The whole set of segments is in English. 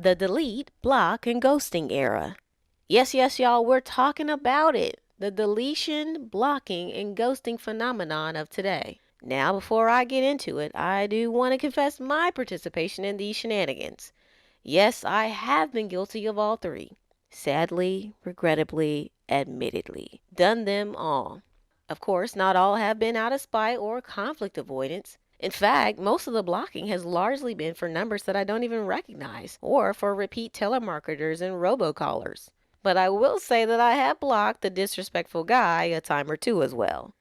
The delete, block, and ghosting era. Yes, y'all, we're talking about it. The deletion, blocking, and ghosting phenomenon of today. Now, before I get into it, I do want to confess my participation in these shenanigans. Yes, I have been guilty of all three. Sadly, regrettably, admittedly. Done them all. Of course, not all have been out of spite or conflict avoidance. In fact, most of the blocking has largely been for numbers that I don't even recognize, or for repeat telemarketers and robocallers. But I will say that I have blocked the disrespectful guy a time or two as well.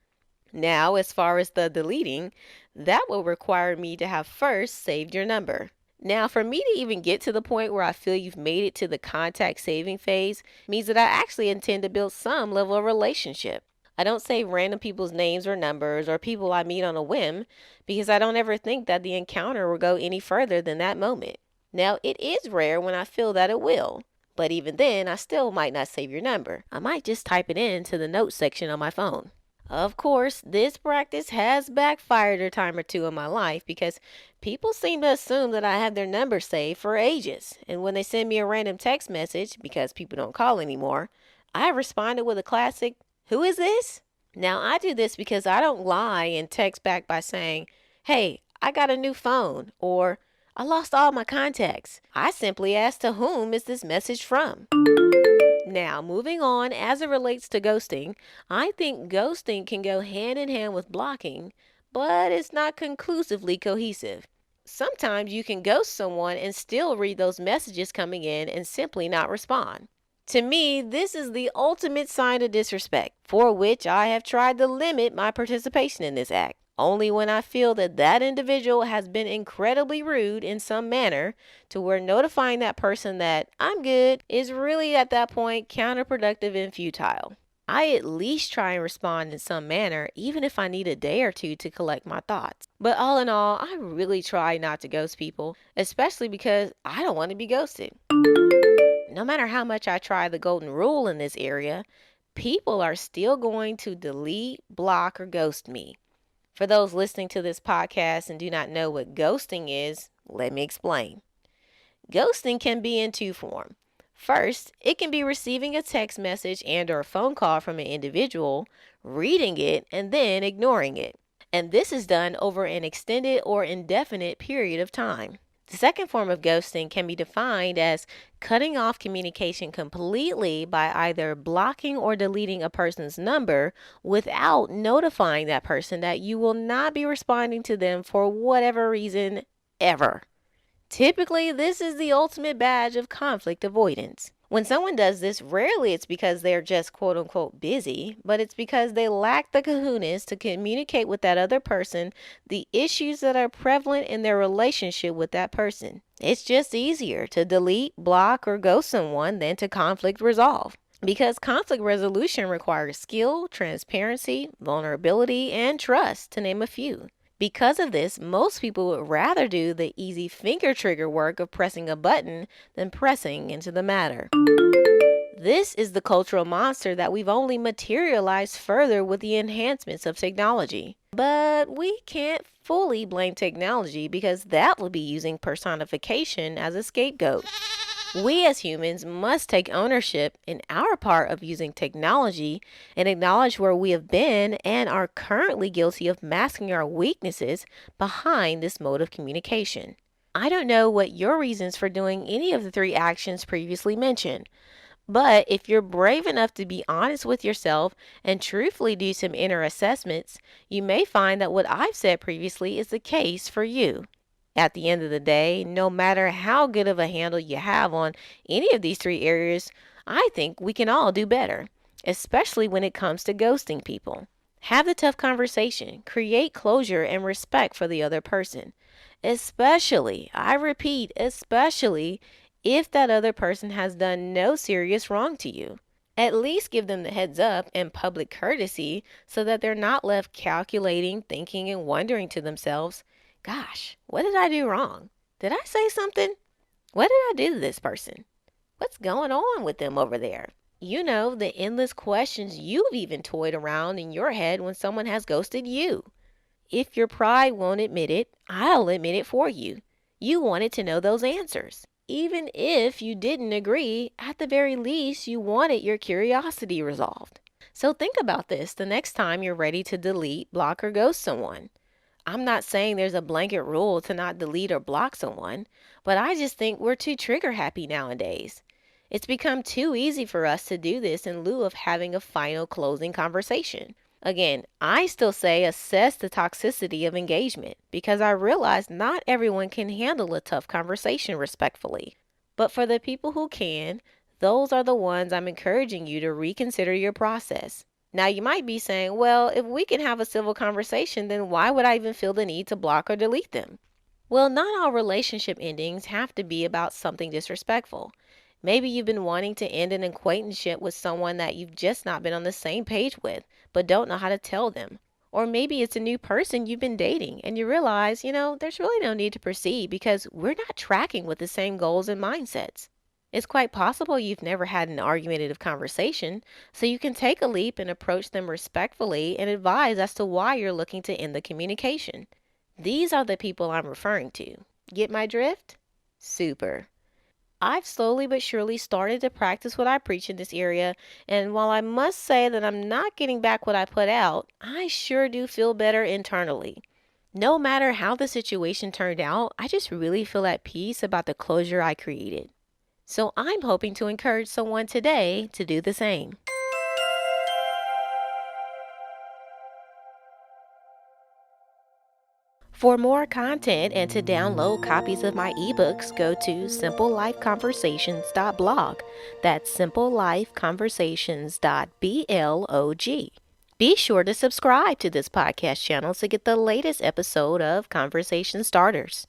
Now, as far as the deleting, that will require me to have first saved your number. Now, for me to even get to the point where I feel you've made it to the contact saving phase means that I actually intend to build some level of relationship. I don't save random people's names or numbers or people I meet on a whim because I don't ever think that the encounter will go any further than that moment. Now, it is rare when I feel that it will, but even then, I still might not save your number. I might just type it into the notes section on my phone. Of course, this practice has backfired a time or two in my life because people seem to assume that I have their number saved for ages. And when they send me a random text message, because people don't call anymore, I have responded with a classic, "Who is this?" Now, I do this because I don't lie and text back by saying, "Hey, I got a new phone," or "I lost all my contacts." I simply ask, to whom is this message from? Now, moving on, as it relates to ghosting, I think ghosting can go hand in hand with blocking, but it's not conclusively cohesive. Sometimes you can ghost someone and still read those messages coming in and simply not respond. To me, this is the ultimate sign of disrespect, for which I have tried to limit my participation in this act. Only when I feel that that individual has been incredibly rude in some manner to where notifying that person that I'm good is really at that point counterproductive and futile. I at least try and respond in some manner, even if I need a day or two to collect my thoughts. But all in all, I really try not to ghost people, especially because I don't want to be ghosted. No matter how much I try the golden rule in this area, people are still going to delete, block, or ghost me. For those listening to this podcast and do not know what ghosting is, let me explain. Ghosting can be in two forms. First, it can be receiving a text message and or phone call from an individual, reading it, and then ignoring it. And this is done over an extended or indefinite period of time. The second form of ghosting can be defined as cutting off communication completely by either blocking or deleting a person's number without notifying that person that you will not be responding to them for whatever reason ever. Typically, this is the ultimate badge of conflict avoidance. When someone does this, rarely it's because they're just quote unquote busy, but it's because they lack the kahunas to communicate with that other person the issues that are prevalent in their relationship with that person. It's just easier to delete, block, or ghost someone than to conflict resolve. Because conflict resolution requires skill, transparency, vulnerability, and trust, to name a few. Because of this, most people would rather do the easy finger trigger work of pressing a button than pressing into the matter. This is the cultural monster that we've only materialized further with the enhancements of technology. But we can't fully blame technology because that would be using personification as a scapegoat. We as humans must take ownership in our part of using technology and acknowledge where we have been and are currently guilty of masking our weaknesses behind this mode of communication. I don't know what your reasons for doing any of the three actions previously mentioned, but if you're brave enough to be honest with yourself and truthfully do some inner assessments, you may find that what I've said previously is the case for you. At the end of the day, no matter how good of a handle you have on any of these three areas, I think we can all do better, especially when it comes to ghosting people. Have the tough conversation, create closure and respect for the other person, especially, I repeat, especially if that other person has done no serious wrong to you. At least give them the heads up and public courtesy so that they're not left calculating, thinking, and wondering to themselves, gosh, what did I do wrong? Did I say something? What did I do to this person? What's going on with them over there? You know, the endless questions you've even toyed around in your head when someone has ghosted you. If your pride won't admit it, I'll admit it for you. You wanted to know those answers. even if you didn't agree, at the very least, you wanted your curiosity resolved. So think about this the next time you're ready to delete, block, or ghost someone. I'm not saying there's a blanket rule to not delete or block someone, but I just think we're too trigger happy nowadays. It's become too easy for us to do this in lieu of having a final closing conversation. Again, I still say assess the toxicity of engagement because I realize not everyone can handle a tough conversation respectfully. But for the people who can, those are the ones I'm encouraging you to reconsider your process. Now, you might be saying, well, if we can have a civil conversation, then why would I even feel the need to block or delete them? Well, not all relationship endings have to be about something disrespectful. Maybe you've been wanting to end an acquaintanceship with someone that you've just not been on the same page with, but don't know how to tell them. Or maybe it's a new person you've been dating and you realize, there's really no need to proceed because we're not tracking with the same goals and mindsets. It's quite possible you've never had an argumentative conversation, so you can take a leap and approach them respectfully and advise as to why you're looking to end the communication. These are the people I'm referring to. Get my drift? Super. I've slowly but surely started to practice what I preach in this area, and while I must say that I'm not getting back what I put out, I sure do feel better internally. No matter how the situation turned out, I just really feel at peace about the closure I created. So I'm hoping to encourage someone today to do the same. For more content and to download copies of my ebooks, go to simplelifeconversations.blog. That's simplelifeconversations.blog. Be sure to subscribe to this podcast channel to get the latest episode of Conversation Starters.